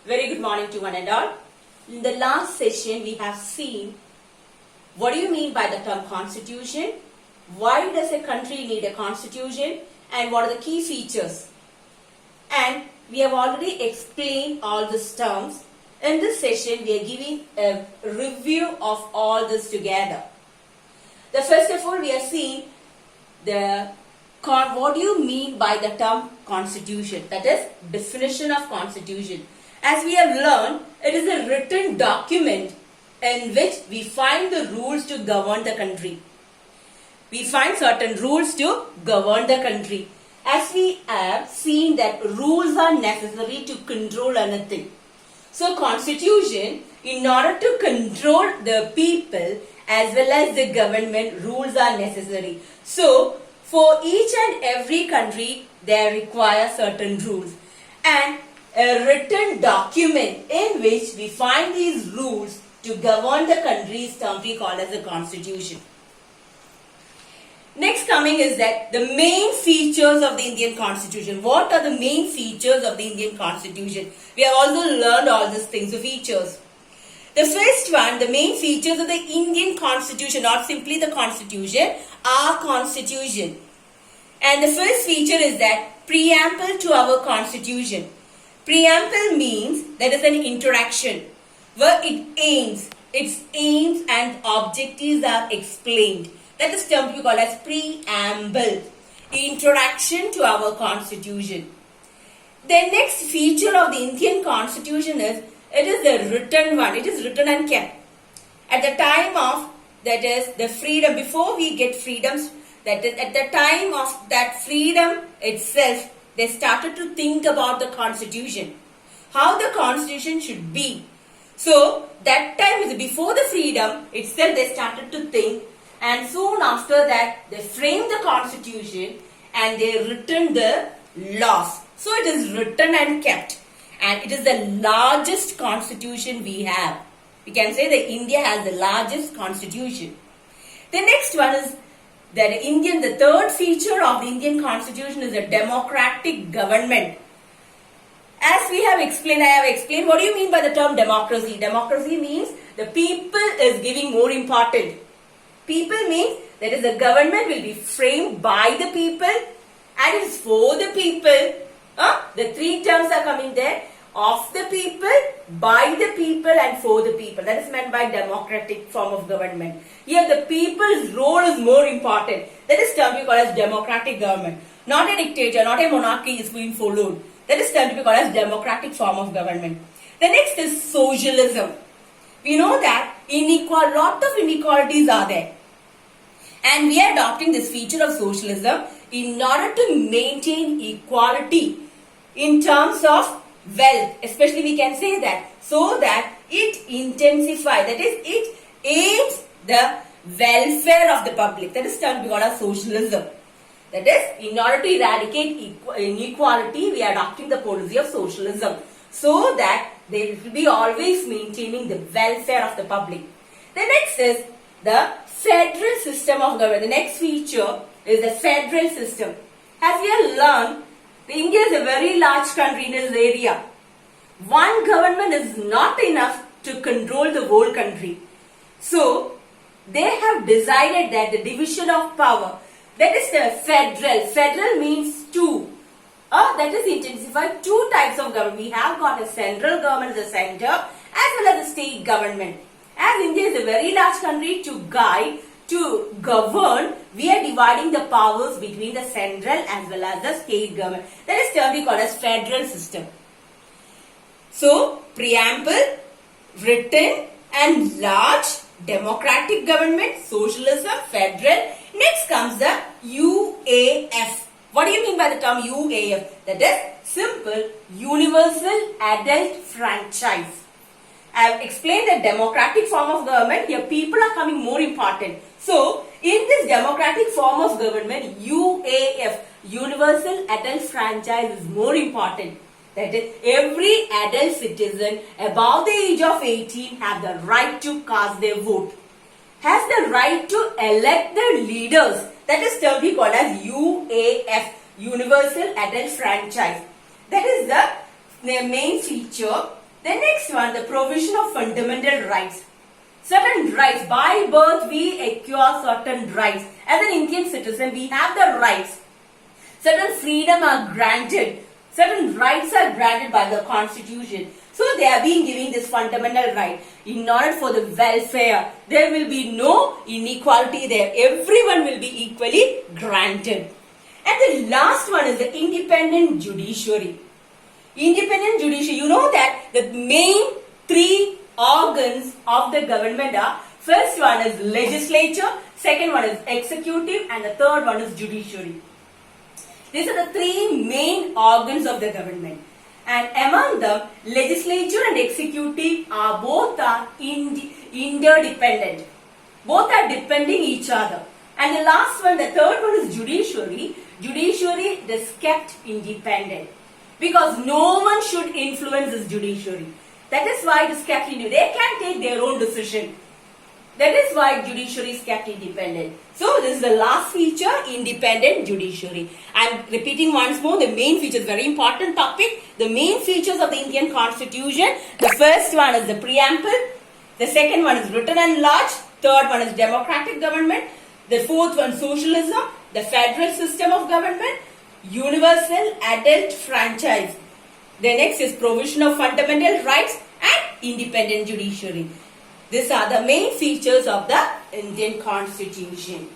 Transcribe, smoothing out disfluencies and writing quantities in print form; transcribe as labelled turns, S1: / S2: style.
S1: Very good morning to one and all. In the last session, we have seen what do you mean by the term constitution, why does a country need a constitution, and what are the key features. And we have already explained all these terms. In this session, we are giving a review of all this together. The first of all, we are seeing what do you mean by the term constitution? That is, definition of constitution. As we have learned, it is a written document in which we find the rules to govern the country. We find certain rules to govern the country. As we have seen that rules are necessary to control anything. So constitution, in order to control the people as well as the government, rules are necessary. So for each and every country, they require certain rules. And a written document in which we find these rules to govern the country is termed called as a constitution. Next coming is that the main features of the Indian constitution. What are the main features of the Indian constitution? We have also learned all these things, the features. The first one, the main features of the Indian constitution, not simply the constitution, our constitution. And the first feature is that preamble to our constitution. Preamble means there is an introduction where its aims and objectives are explained. That is termed we call as preamble, introduction to our constitution. The next feature of the Indian constitution is it is the written one. It is written and kept. At the time of, that is, the freedom, before we get freedoms, that is, at the time of that freedom itself, they started to think about the constitution. How the constitution should be. So, that time, before the freedom itself, they started to think. And soon after that, they framed the constitution and they written the laws. So, it is written and kept. And it is the largest constitution we have. We can say that India has the largest constitution. The next one is that the third feature of the Indian constitution is a democratic government. As we have explained, I have explained what do you mean by the term democracy. Democracy means the people is giving more importance. People means that is the government will be framed by the people and it is for the people. The three terms are coming there. Of the people, by the people and for the people. That is meant by democratic form of government. Here the people's role is more important. That is termed we call as democratic government. Not a dictator, not a monarchy is being followed. That is termed we call as democratic form of government. The next is socialism. We know that lot of inequalities are there. And we are adopting this feature of socialism in order to maintain equality in terms of wealth, especially we can say that, so that it intensifies, that is, it aims the welfare of the public. That is termed because of socialism. That is, in order to eradicate inequality, we are adopting the policy of socialism, so that they will be always maintaining the welfare of the public. The next is the federal system of government. The next feature is the federal system. As we have learned, India is a very large country in its area. One government is not enough to control the whole country. So, they have decided that the division of power, that is the federal. Federal means two. That is intensified two types of government. We have got a central government as the center as well as a state government. As India is a very large country to govern, we are dividing the powers between the central as well as the state government. That is termed called as federal system. So, preamble, written and large, democratic government, socialism, federal. Next comes the UAF. What do you mean by the term UAF? That is simple, universal adult franchise. I have explained the democratic form of government. Here people are coming more important. So, in this democratic form of government, UAF, Universal Adult Franchise, is more important. That is, every adult citizen above the age of 18 have the right to cast their vote. Has the right to elect their leaders. That is termed called as UAF, Universal Adult Franchise. That is the main feature The next one, the provision of fundamental rights. Certain rights, by birth we acquire certain rights. As an Indian citizen, we have the rights. Certain freedom are granted. Certain rights are granted by the constitution. So they are being given this fundamental right. In order for the welfare, there will be no inequality there. Everyone will be equally granted. And the last one is the independent judiciary. Independent judiciary, you know that the main three organs of the government are, first one is legislature, second one is executive, and the third one is judiciary. These are the three main organs of the government. And among them, legislature and executive are both interdependent. Both are depending each other. And the last one, the third one is judiciary. Judiciary is kept independent. Because no one should influence this judiciary. That is why it is kept independent. They can take their own decision. That is why judiciary is kept independent. So this is the last feature, independent judiciary. I am repeating once more, the main features, very important topic. The main features of the Indian Constitution. The first one is the preamble. The second one is written and large. Third one is democratic government. The fourth one, socialism. The federal system of government. Universal adult franchise. The next is provision of fundamental rights and independent judiciary. These are the main features of the Indian Constitution.